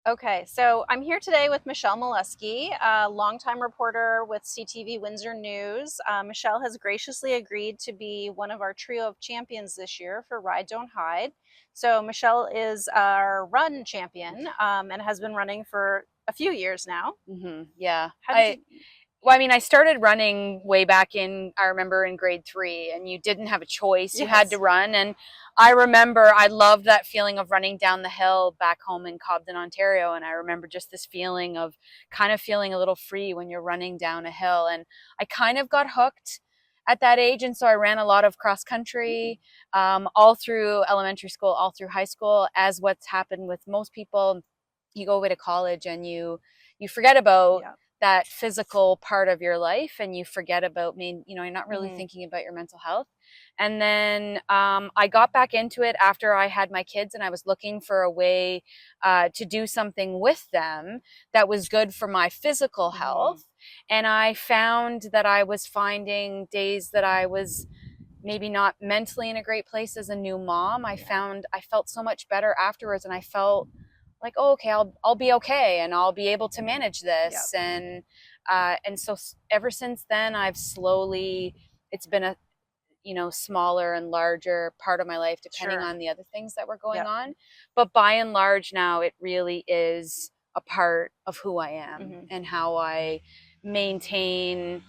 Okay, so I'm here today with Michelle Maluske, a longtime reporter with CTV Windsor News. Michelle has graciously agreed to be one of our trio of champions this year for Ride Don't Hide. So Michelle is our run champion and has been running for a few years now. Yeah. How did you? I started running way back I remember in grade 3, and you didn't have a choice. You had to Yes. run. And I remember I loved that feeling of running down the hill back home in Cobden, Ontario. And I remember just this feeling of kind of feeling a little free when you're running down a hill. And I kind of got hooked at that age. And so I ran a lot of cross country, all through elementary school, all through high school. As what's happened with most people, you go away to college and you forget about Yeah. that physical part of your life, and you forget about you're not really Hmm. thinking about your mental health. And then I got back into it after I had my kids, and I was looking for a way to do something with them that was good for my physical Hmm. health. And I found that I was finding days that I was maybe not mentally in a great place as a new mom. Yeah. I felt so much better afterwards, and I felt like, oh, okay, I'll be okay, and I'll be able to manage Yeah. this. And so ever since then, I've slowly, it's been a smaller and larger part of my life, depending Sure. on the other things that were going Yep. on. But by and large, now it really is a part of who I am Hmm. and how I maintain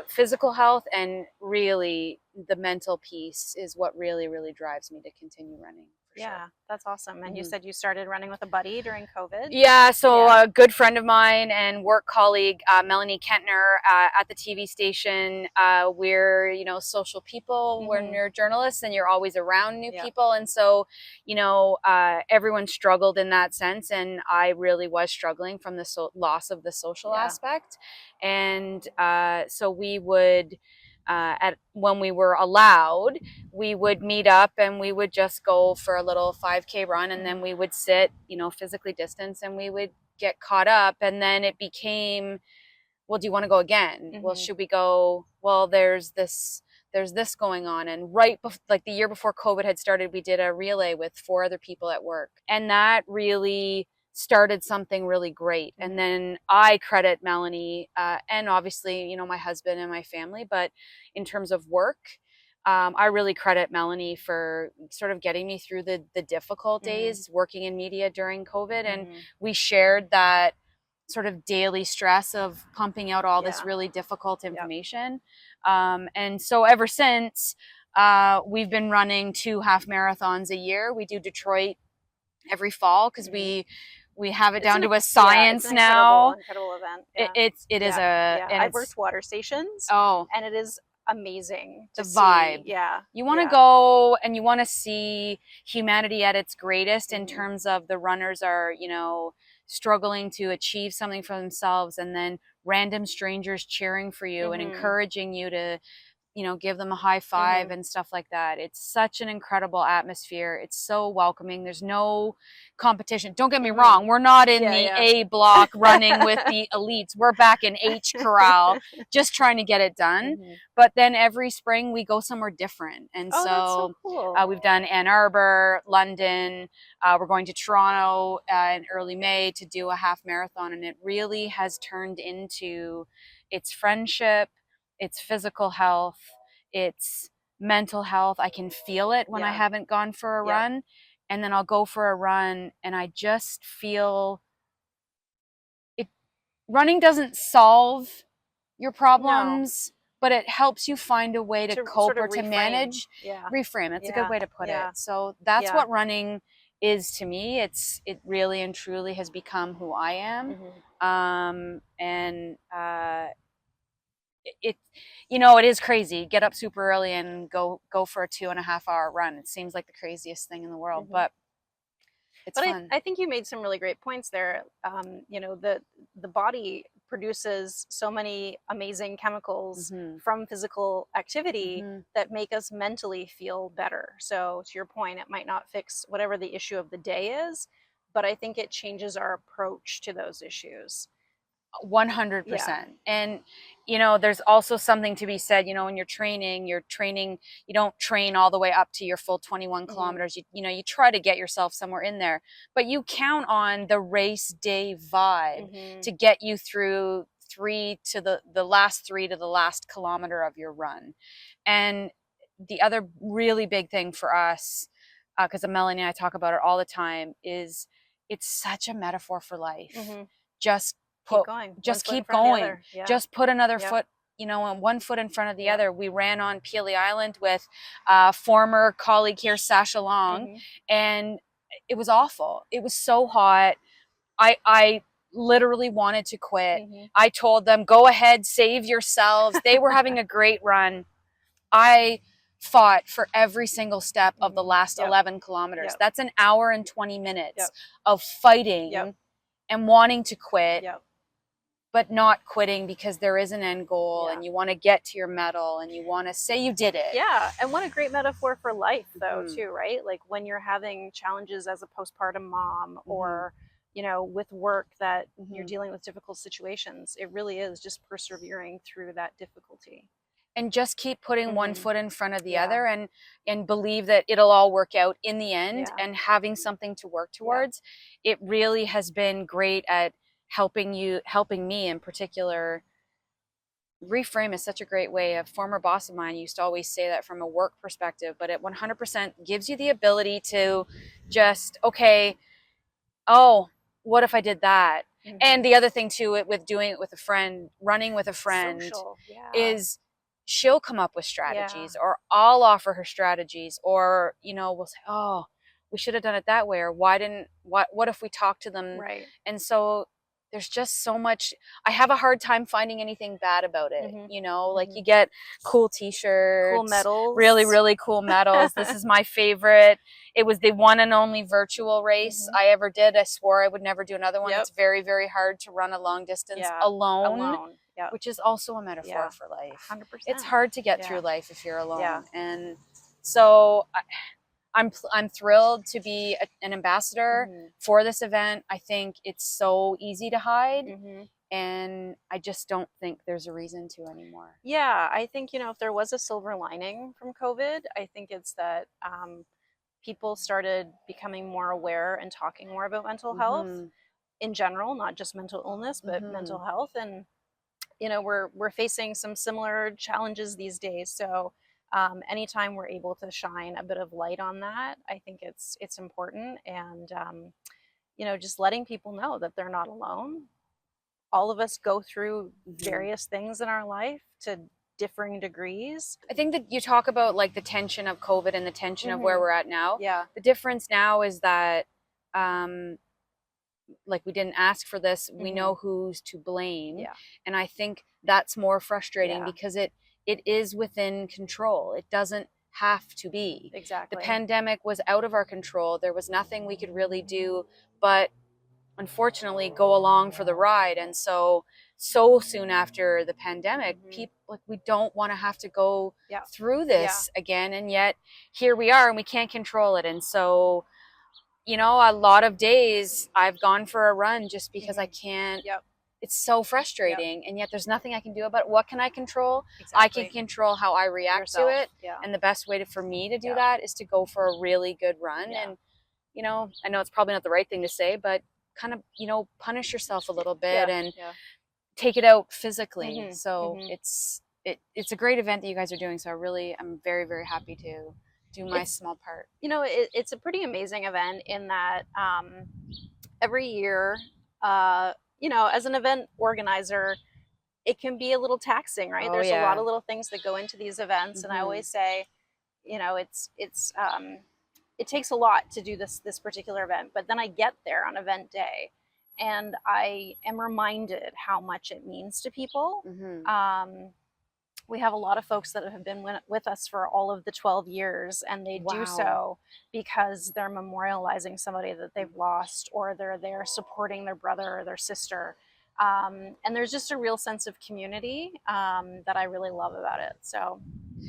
physical health, and really the mental piece is what really drives me to continue running, for sure. Yeah, that's awesome. And you Hmm. said you started running with a buddy during COVID. Yeah, so Yeah. a good friend of mine and work colleague, Melanie Kentner, at the TV station. We're, social people. When Hmm. you're journalists and you're always around new Yep. people. And so, everyone struggled in that sense. And I really was struggling from the loss of the social Yeah. aspect. And so we would, when we were allowed, we would meet up and we would just go for a little 5K run, and then Hmm. we would sit, physically distance, and we would get caught up. And then it became, well, do you want to go again? Well, Hmm. should we go? Well, there's this going on. And like the year before COVID had started, we did a relay with 4 other people at work, and that really started something really great. And Hmm. then I credit Melanie, and obviously, my husband and my family, but in terms of work, I really credit Melanie for sort of getting me through the difficult Hmm. days working in media during COVID. And Hmm. we shared that sort of daily stress of pumping out all this Yeah. really difficult Yep. information. And so ever since, we've been running 2 half marathons a year. We do Detroit every fall because Hmm. we have it It's down an to a yeah, it's science an incredible now. incredible event. It, Yeah. it's it is Yeah. a Yeah. and I've worked it's water stations oh, and it is amazing the to see. vibe. Yeah. You want to Yeah. go and you want to see humanity at its greatest, in Hmm. terms of the runners are, struggling to achieve something for themselves, and then random strangers cheering for you and Hmm. encouraging you to, give them a high five Hmm. and stuff like that. It's such an incredible atmosphere. It's so welcoming. There's no competition. Don't get me Hmm. wrong. We're not in Yeah. the Yeah. A block running with the elites. We're back in H corral, just trying to get it done. Hmm. But then every spring we go somewhere different. And Oh, that's so so cool. we've done Ann Arbor, London. We're going to Toronto in early May to do a half marathon. And it really has turned into, its friendship, it's physical health, it's mental health. I can feel it when I Yeah. haven't gone for a Yep. run. And then I'll go for a run and I just feel it. Running doesn't solve your No, problems, but it helps you find a way to to cope sort of or to reframe. manage. Yeah. Reframe. It's a good Yeah. way to put it. Yeah. So that's Yeah. what running is to me. It really and truly has become who I am. Hmm. And it it is crazy. Get up super early and go for a 2.5 hour run. It seems like the craziest thing in the world, Hmm. but it's But fun. I think you made some really great points there. The body produces so many amazing chemicals Hmm. from physical activity Hmm. that make us mentally feel better. So to your point, it might not fix whatever the issue of the day is, but I think it changes our approach to those issues. Yeah. 100%. And you know, there's also something to be said, you know, when you're training, you don't train all the way up to your full 21 Hmm. kilometers. You know, you try to get yourself somewhere in there, but you count on the race day vibe Hmm. to get you through three to the last three to the last kilometer of your run. And the other really big thing for us, because Melanie and I talk about it all the time, is it's such a metaphor for life. Hmm. Just Keep put, going. One just foot in keep front of the going. other. Yeah. Just put another Yep. foot, you know, one foot in front of the Yep. other. We ran on Peely Island with former colleague here, Sasha Long, Hmm. and it was awful. It was so hot. I literally wanted to quit. Hmm. I told them, go ahead, save yourselves. They were having a great run. I fought for every single step of the Hmm. last Yep. 11 kilometers. Yep. That's an hour and 20 minutes Yep. of Yep. fighting and wanting to quit, Yep. but not quitting because there is an end goal Yeah. and you want to get to your medal and you want to say you did it. Yeah. And what a great metaphor for life, though, Mm-hmm. too, right? Like when you're having challenges as a postpartum mom Mm-hmm. or, with work that you're Mm-hmm. dealing with difficult situations, it really is just persevering through that difficulty. And just keep putting one Hmm. foot in front of the Yeah. other, and believe that it'll all work out in the end, Yeah. and having something to work Yeah. towards. It really has been great at helping me in particular. Reframe is such a great way. A former boss of mine used to always say that from a work perspective, but it 100% gives you the ability to just, okay, oh, what if I did that? Hmm. And the other thing too, with doing it with a friend, running with a friend, Social. Yeah. is she'll come up with Yeah. strategies, or I'll offer her strategies, or you know, we'll say, oh, we should have done it that way, or why didn't what if we talked to them? Right. And so there's just so much. I have a hard time finding anything bad about it, Hmm. you know, like Hmm. you get cool Cool t-shirts, really medals. really cool medals. This is my favorite. It was the one and only virtual race Hmm. I ever did. I swore I would never do another one. Yep. It's very, very hard to run a long distance Yeah. alone, Alone. Yep. which is also a metaphor Yeah. for life. It's 100%. hard to get Yeah. through life if you're Yeah. alone. And so I'm thrilled to be an ambassador Hmm. for this event. I think it's so easy to hide, Hmm. and I just don't think there's a reason to anymore. Yeah. I think, if there was a silver lining from COVID, I think it's that people started becoming more aware and talking more about mental health Mhm. in general, not just mental illness, but mental Mhm. health. And we're facing some similar challenges these days. So anytime we're able to shine a bit of light on that, I think it's important. And just letting people know that they're not alone. All of us go through Mhm. various things in our life to differing degrees. I think that you talk about like the tension of COVID and the tension of where Hmm. we're at now. Yeah. The difference now is that, um, like, we didn't ask for this. We Hmm. know who's to blame, Yeah. and I think that's more frustrating Yeah. because it is within control. It doesn't have to be. The Exactly. pandemic was out of our control. There was nothing we could really do, but unfortunately go along for the ride. And so soon after the pandemic, Hmm. people, like, we don't want to have to go Yeah. through Yeah. this again, and yet here we are and we can't control it. And so, you know, a lot of days I've gone for a run just because I Hmm. can't. Yep. It's so Yep. frustrating, and yet there's nothing I can do about it. What can I control? I can Exactly. control how I react to Yourself. it, Yeah. and the best way for me to do Yeah. that is to go for a really good run. Yeah. And you know, I know it's probably not the right thing to say, but kind of, you know, punish yourself a little bit Yeah. and Yeah. take it out physically. Hmm. So Hmm. it's a great event that you guys are doing. So I'm very, very happy to do my It's small part. it's a pretty amazing event in that every year, as an event organizer, it can be a little taxing, right? Oh There's a lot yeah. of little things that go into these events, and I Mhm. always say, it takes a lot to do this particular event, but then I get there on event day, and I am reminded how much it means to people. Mhm. Um, we have a lot of folks that have been with us for all of the 12 years, and they do Wow. so because they're memorializing somebody that they've lost, or they're there supporting their brother or their sister. And there's just a real sense of community that I really love about it. So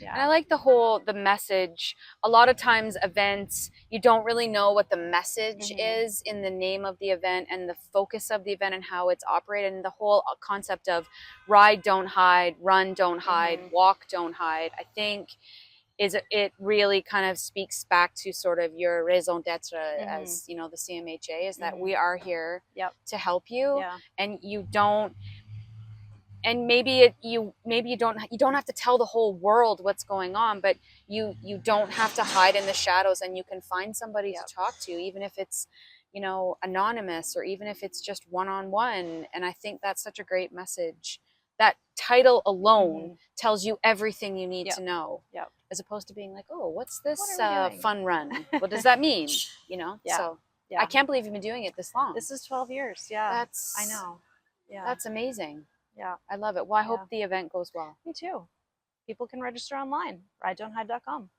And I Yeah. like the message. A lot of times events, you don't really know what the message Hmm. is in the name of the event and the focus of the event and how it's operated, and the whole concept of ride, don't hide, run, don't hide, Hmm. walk, don't hide. I think it really kind of speaks back to sort of your raison d'etre, Hmm. as you know, the CMHA, is that Hmm. we are here Yep. to help you, Yeah. and you don't, and maybe you don't have to tell the whole world what's going on, but you don't have to hide in the shadows, and you can find somebody to Yep. talk to, even if it's, you know, anonymous, or even if it's just one-on-one. And I think that's such a great message. That title alone Hmm. tells you everything you need to Yep. know, Yep. as opposed to being like, oh, what's What this are we doing? fun run, what does that mean, you know? Yeah. So I Yeah. can't believe you've been doing it this long. This is 12 years. Yeah. I that's know. Yeah. that's amazing. Yeah. I love it. Well, I hope Yeah. the event goes well. Me too. People can register online, ridedon'thide.com.